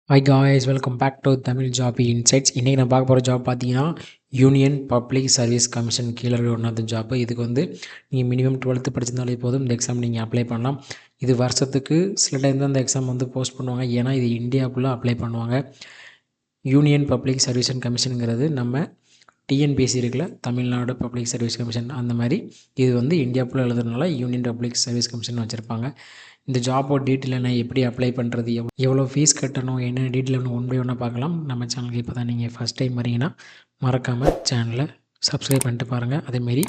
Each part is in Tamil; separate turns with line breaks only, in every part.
Hi guys, welcome back to Tamil job insights. இன்றைக்கி நான் பார்க்க போகிற ஜாப் பார்த்தீங்கன்னா யூனியன் பப்ளிக் சர்வீஸ் கமிஷன் கீழே ஒன்றாவது ஜாப்பு. இதுக்கு நீங்கள் மினிமம் 12th படிச்சிருந்தாலே போதும், இந்த எக்ஸாம் நீங்கள் அப்ளை பண்ணலாம். இது வருஷத்துக்கு சில டைம் தான் இந்த எக்ஸாம் போஸ்ட் பண்ணுவாங்க, ஏன்னா இது இந்தியாவுக்குள்ளே அப்ளை பண்ணுவாங்க. யூனியன் பப்ளிக் சர்வீஸ் கமிஷனுங்கிறது நம்ம டிஎன்பிஎஸ்சி இருக்குல்ல, தமிழ்நாடு பப்ளிக் சர்வீஸ் கமிஷன், அந்த மாதிரி இது இந்தியாவுக்குள்ளே எழுதுறதுனால யூனியன் பப்ளிக் சர்வீஸ் கமிஷன் வச்சுருப்பாங்க. இந்த ஜாபோட டீட்டெயில் என்ன, எப்படி அப்ளை பண்ணுறது, எவ்வளோ ஃபீஸ் கட்டணும், என்ன டீட்டெயில் ஒன் பை ஒன்னாக பார்க்கலாம். நம்ம சேனலுக்கு இப்போ தான் நீங்கள் ஃபஸ்ட் டைம் வரீங்கன்னா மறக்காமல் சேனலை சப்ஸ்கிரைப் பண்ணிட்டு பாருங்கள். அதேமாரி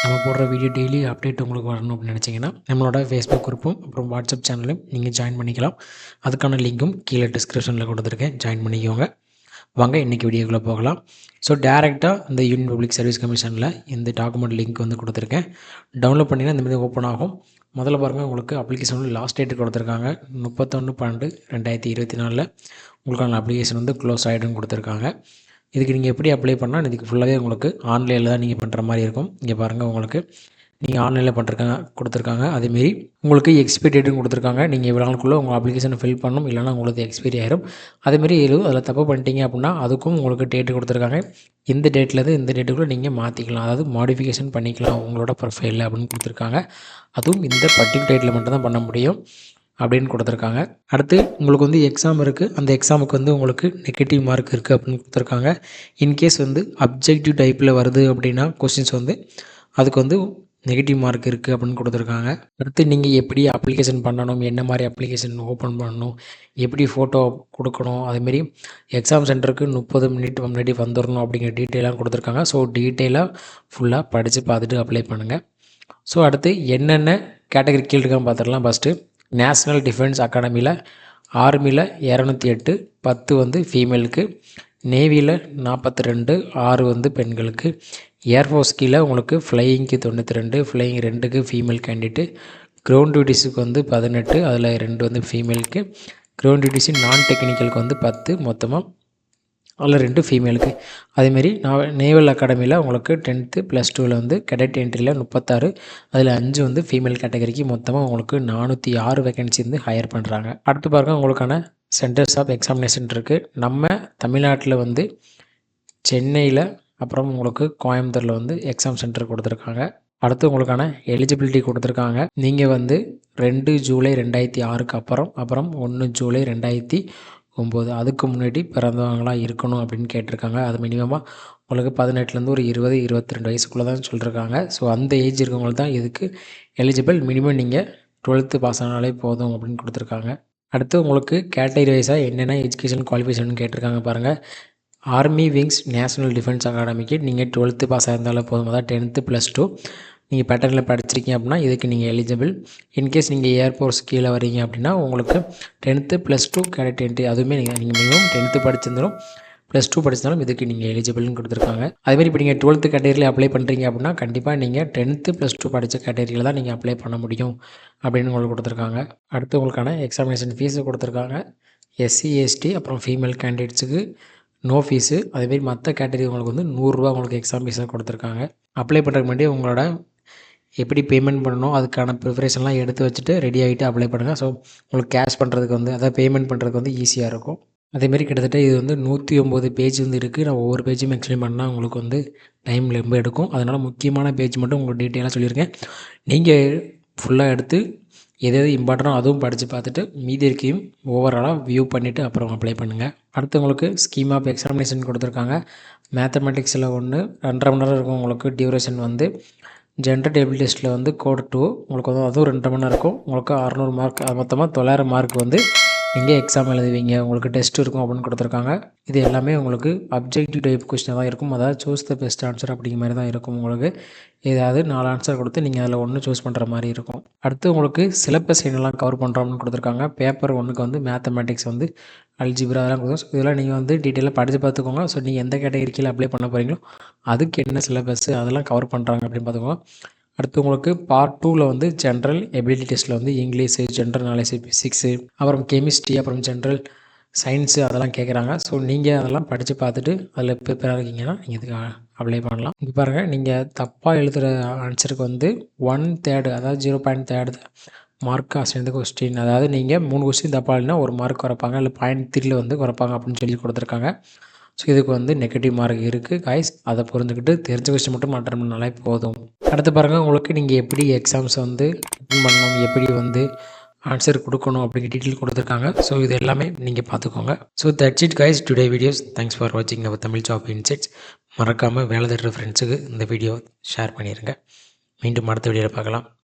நம்ம போடுற வீடியோ டெய்லி அப்டேட் உங்களுக்கு வரணும் அப்படின்னு நினச்சிங்கன்னா நம்மளோட ஃபேஸ்புக் குரூப்பும் அப்புறம் வாட்ஸ்அப் சேனலும் நீங்கள் ஜாயின் பண்ணிக்கலாம். அதுக்கான லிங்க்கும் கீழே டிஸ்கிரிப்ஷனில் கொடுத்துருக்கேன், ஜாயின் பண்ணிக்கோங்க. வாங்க இன்றைக்கி வீடியோக்குள்ளே போகலாம். ஸோ டேரெக்டாக இந்த யூனியன் பப்ளிக் சர்வீஸ் கமிஷனில் இந்த டாக்குமெண்ட் லிங்க் கொடுத்துருக்கேன். டவுன்லோட் பண்ணிங்கன்னா இந்த மாதிரி ஓப்பன் ஆகும். முதல்ல பாருங்கள், உங்களுக்கு அப்ளிகேஷன் லாஸ்ட் டேட்டு கொடுத்துருக்காங்க 31/12/2024 உங்களுக்கான அப்ளிகேஷன் க்ளோஸ் ஆகிடுன்னு கொடுத்துருக்காங்க. இதுக்கு நீங்கள் எப்படி அப்ளை பண்ணால் இதுக்கு ஃபுல்லாகவே உங்களுக்கு ஆன்லைனில் தான் நீங்கள் பண்ணுற மாதிரி இருக்கும். இங்கே பாருங்கள், உங்களுக்கு நீங்கள் ஆன்லைனில் கொடுத்துருக்காங்க. அதேமாரி உங்களுக்கு எக்ஸ்பைரி டேட்டும் கொடுத்துருக்காங்க. நீங்கள் இவ்வளோ நாளுக்குள்ளே உங்கள் அப்ளிகேஷனை ஃபில் பண்ணணும், இல்லைனா உங்களுக்கு எக்ஸ்பைரி ஆயிரும். அதேமாரி அதில் தப்பு பண்ணிட்டீங்க அப்படின்னா அதுக்கும் உங்களுக்கு டேட்டு கொடுத்துருக்காங்க. இந்த டேட்லேருந்து இந்த டேட்டுக்குள்ளே நீங்கள் மாற்றிக்கலாம், அதாவது மாடிஃபிகேஷன் பண்ணிக்கலாம் உங்களோட ப்ரொஃபைலில் அப்படின்னு கொடுத்துருக்காங்க. அதுவும் இந்த பர்டிகுலர் டேட்டில் மட்டும்தான் பண்ண முடியும் அப்படின்னு கொடுத்துருக்காங்க. அடுத்து உங்களுக்கு எக்ஸாம் இருக்குது, அந்த எக்ஸாமுக்கு உங்களுக்கு நெகட்டிவ் மார்க் இருக்குது அப்படின்னு கொடுத்துருக்காங்க. இன்கேஸ் அப்ஜெக்டிவ் டைப்பில் வருது அப்படின்னா கொஸ்டின்ஸ் அதுக்கு நெகட்டிவ் மார்க் இருக்குது அப்படின்னு கொடுத்துருக்காங்க. அடுத்து நீங்கள் எப்படி அப்ளிகேஷன் பண்ணணும், என்ன மாதிரி அப்ளிகேஷன் ஓப்பன் பண்ணணும், எப்படி ஃபோட்டோ கொடுக்கணும், அதேமாரி எக்ஸாம் சென்டருக்கு 30 மினிட் முன்னாடி வந்துடணும் அப்படிங்கிற டீட்டெயிலாக கொடுத்துருக்காங்க. ஸோ டீட்டெயிலாக ஃபுல்லாக படித்து பார்த்துட்டு அப்ளை பண்ணுங்கள். ஸோ அடுத்து என்னென்ன கேட்டகரி கீழ் இருக்கான்னு பார்த்துடலாம். ஃபஸ்ட்டு நேஷ்னல் டிஃபென்ஸ் அகாடமியில் ஆர்மியில் 208, 10 ஃபீமேலுக்கு, நேவியில் 42, 6 பெண்களுக்கு, ஏர்ஃபோர்ஸ் கீழே உங்களுக்கு ஃப்ளையிங்க்கு 92, ஃப்ளையிங் 2க்கு ஃபீமேல் கேண்டிடேட்டு, கிரவுண்ட் டியூட்டிஸுக்கு 18, அதில் 2 ஃபீமேலுக்கு, கிரவுண்ட் டியூட்டிஸு நான் டெக்னிக்கலுக்கு 10, மொத்தமாக அதில் 2 ஃபீமேலுக்கு. அதேமாரி நேவல் அகாடமியில் உங்களுக்கு 10th +2ல் கேடட் என்ட்ரியில் 36, அதில் 5 ஃபீமேல் கேட்டகரிக்கு, மொத்தமாக உங்களுக்கு 406 வேகன்சி ஹையர் பண்ணுறாங்க. அடுத்து பாருங்கள், உங்களுக்கான சென்டர்ஸ் ஆஃப் எக்ஸாமினேஷன் இருக்குது. நம்ம தமிழ்நாட்டில் சென்னையில், அப்புறம் உங்களுக்கு கோயம்புத்தூரில் எக்ஸாம் சென்டர் கொடுத்துருக்காங்க. அடுத்து உங்களுக்கான எலிஜிபிலிட்டி கொடுத்துருக்காங்க. நீங்கள் 2 ஜூலை 2006க்கு அப்புறம் 1 ஜூலை 2009 அதுக்கு முன்னாடி பிறந்தவங்களாக இருக்கணும் அப்படின்னு கேட்டிருக்காங்க. அது மினிமமாக உங்களுக்கு 18லேருந்து ஒரு 20-22 வயசுக்குள்ளே தான் சொல்லியிருக்காங்க. ஸோ அந்த ஏஜ் இருக்கவங்களுக்கு தான் இதுக்கு எலிஜிபிள். மினிமம் நீங்கள் 12th பாஸ் ஆனாலே போதும் அப்படின்னு கொடுத்துருக்காங்க. அடுத்து உங்களுக்கு கேட்டகரி வைஸாக என்னென்ன எஜுகேஷன் குவாலிஃபிகேஷன் கேட்டிருக்காங்க பாருங்கள். ஆர்மி விங்ஸ் நேஷ்னல் டிஃபென்ஸ் அகாடமிக்கு நீங்கள் 12th பாஸ் ஆயிருந்தாலும் போதும், அதாவது 10th +2 நீங்கள் பேட்டர்னில் படிச்சிருக்கீங்க அப்படின்னா இதுக்கு நீங்கள் எலிஜிபிள். இன்கேஸ் நீங்கள் ஏர்ஃபோர்ஸ் கீழே வரீங்க அப்படின்னா உங்களுக்கு 10th +2 கேடட் என்ட்ரி, அதுவுமே நீங்கள் மினிமம் 10th படிச்சிருந்தாலும் +2 படிச்சிருந்தாலும் இதுக்கு நீங்கள் எலிஜிபிள்னு கொடுத்துருக்காங்க. அதேமாதிரி இப்போ நீங்கள் 12th கேட்டகரியில் அப்ளை பண்ணுறீங்க அப்படின்னா கண்டிப்பாக நீங்கள் 10th +2 படித்த கேட்டகரியில் தான் நீங்கள் அப்ளை பண்ண முடியும் அப்படின்னு உங்களுக்கு கொடுத்துருக்காங்க. அடுத்து உங்களுக்கான எக்ஸாமினேஷன் ஃபீஸு கொடுத்துருக்காங்க. SC ST அப்புறம் ஃபீமேல் கேண்டிடேட்ஸுக்கு நோ ஃபீஸு. அதேமாரி மற்ற கேட்டகரி உங்களுக்கு 100 ரூபா உங்களுக்கு எக்ஸாம் ஃபீஸாக கொடுத்துருக்காங்க. அப்ளை பண்ணுறதுக்கு முன்னாடி உங்களோட எப்படி பேமெண்ட் பண்ணணும் அதுக்கான ப்ரிப்பரேஷன்லாம் எடுத்து வச்சுட்டு ரெடி ஆகிட்டு அப்ளை பண்ணுங்கள். ஸோ உங்களுக்கு கேஷ் பண்ணுறதுக்கு அதாவது பேமெண்ட் பண்ணுறதுக்கு ஈஸியாக இருக்கும். அதேமாரி கிட்டத்தட்ட இது 109 பேஜ் இருக்குது. நான் ஒவ்வொரு பேஜும் எக்ஸ்பிளைன் பண்ணால் உங்களுக்கு டைம் ரொம்ப எடுக்கும். அதனால் முக்கியமான பேஜ் மட்டும் உங்களுக்கு டீட்டெயிலாக சொல்லியிருக்கேன். நீங்கள் ஃபுல்லாக எடுத்து எது இம்பார்ட்டனோ அதுவும் படித்து பார்த்துட்டு மீதி இருக்கையும் ஓவராலாக வியூ பண்ணிவிட்டு அப்புறம் அப்ளை பண்ணுங்கள். அடுத்து உங்களுக்கு ஸ்கீம் ஆஃப் எக்ஸாமினேஷன் கொடுத்துருக்காங்க. மேத்தமெட்டிக்ஸில் 1 2.5 மணி நேரம் இருக்கும். உங்களுக்கு டியூரேஷன் ஜென்ரல் டேபிள் டெஸ்ட்டில் கோட் 2 உங்களுக்கு அதுவும் 2.5 மணி நேரம் இருக்கும். உங்களுக்கு 600 மார்க், மொத்தமாக 900 மார்க் நீங்கள் எக்ஸாம் எழுதுவீங்க, உங்களுக்கு டெஸ்ட் இருக்கும் அப்படின்னு கொடுத்துருக்காங்க. இது எல்லாமே உங்களுக்கு அப்ஜெக்டிவ் டைப் கொஸ்டின் தான் இருக்கும், அதாவது சூஸ் த பெஸ்ட் ஆன்சர் அப்படிங்கிற மாதிரி தான் இருக்கும். உங்களுக்கு ஏதாவது 4 ஆன்சர் கொடுத்து நீங்கள் அதில் 1 சூஸ் பண்ணுற மாதிரி இருக்கும். அடுத்து உங்களுக்கு சிலபஸ் என்னெல்லாம் கவர் பண்ணுறோம்னு கொடுத்துருக்காங்க. பேப்பர் 1க்கு மேத்தமெட்டிக்ஸ் அல்ஜிப்ரா அதெல்லாம் கொடுக்கும். இதெல்லாம் நீங்கள் டீட்டெயிலாக படித்து பார்த்துக்கோங்க. ஸோ நீங்கள் எந்த கேட்டகரி கீழே அப்ளை பண்ண போகிறீங்களோ அதுக்கு என்ன சிலபஸ் அதெல்லாம் கவர் பண்ணுறாங்க அப்படின்னு பார்த்துக்கோங்க. அடுத்து உங்களுக்கு பார்ட் 2ல் ஜென்ரல் எபிலிட்டி டெஸ்ட்டில் இங்கிலீஷு, ஜென்ரல் நாலேஜ், ஃபிசிக்ஸு, அப்புறம் கெமிஸ்ட்ரி, அப்புறம் ஜென்ரல் சயின்ஸு அதெல்லாம் கேட்குறாங்க. ஸோ நீங்கள் அதெல்லாம் படித்து பார்த்துட்டு அதில் ப்ரிப்பேராக இருக்கீங்கன்னா நீங்கள் இதுக்கு அப்ளை பண்ணலாம். இங்கே பாருங்கள், நீங்கள் தப்பாக எழுதுகிற ஆன்சருக்கு 1/3 அதாவது 0.3 மார்க் அசைந்த கொஸ்டின், அதாவது நீங்கள் 3 கொஸ்டின் தப்பாலினா 1 மார்க் குறைப்பாங்க, இல்லை பாயிண்ட் 3ல வந்து குறைப்பாங்க அப்படின்னு சொல்லி கொடுத்துருக்காங்க. ஸோ இதுக்கு வந்து நெகட்டிவ் மார்க் இருக்குது காய்ஸ். அதை புரிஞ்சுக்கிட்டு தெரிஞ்ச கொஸ்டின் மட்டும் அட்டன் பண்ணாலே போதும். அடுத்து பாருங்கள், உங்களுக்கு நீங்கள் எப்படி எக்ஸாம்ஸ் வந்து அட்டன் பண்ணணும், எப்படி வந்து ஆன்சர் கொடுக்கணும் அப்படிங்கிற டீட்டெயில் கொடுத்துருக்காங்க. ஸோ இது எல்லாமே நீங்கள் பார்த்துக்கோங்க. So that's it guys, today videos. Thanks for வாட்சிங் அவர் தமிழ் ஜாப் இன்சைட்ஸ். மறக்காமல் வேலை தேடுற ஃப்ரெண்ட்ஸுக்கு இந்த வீடியோ ஷேர் பண்ணிடுங்க. மீண்டும் அடுத்த வீடியோவில் பார்க்கலாம்.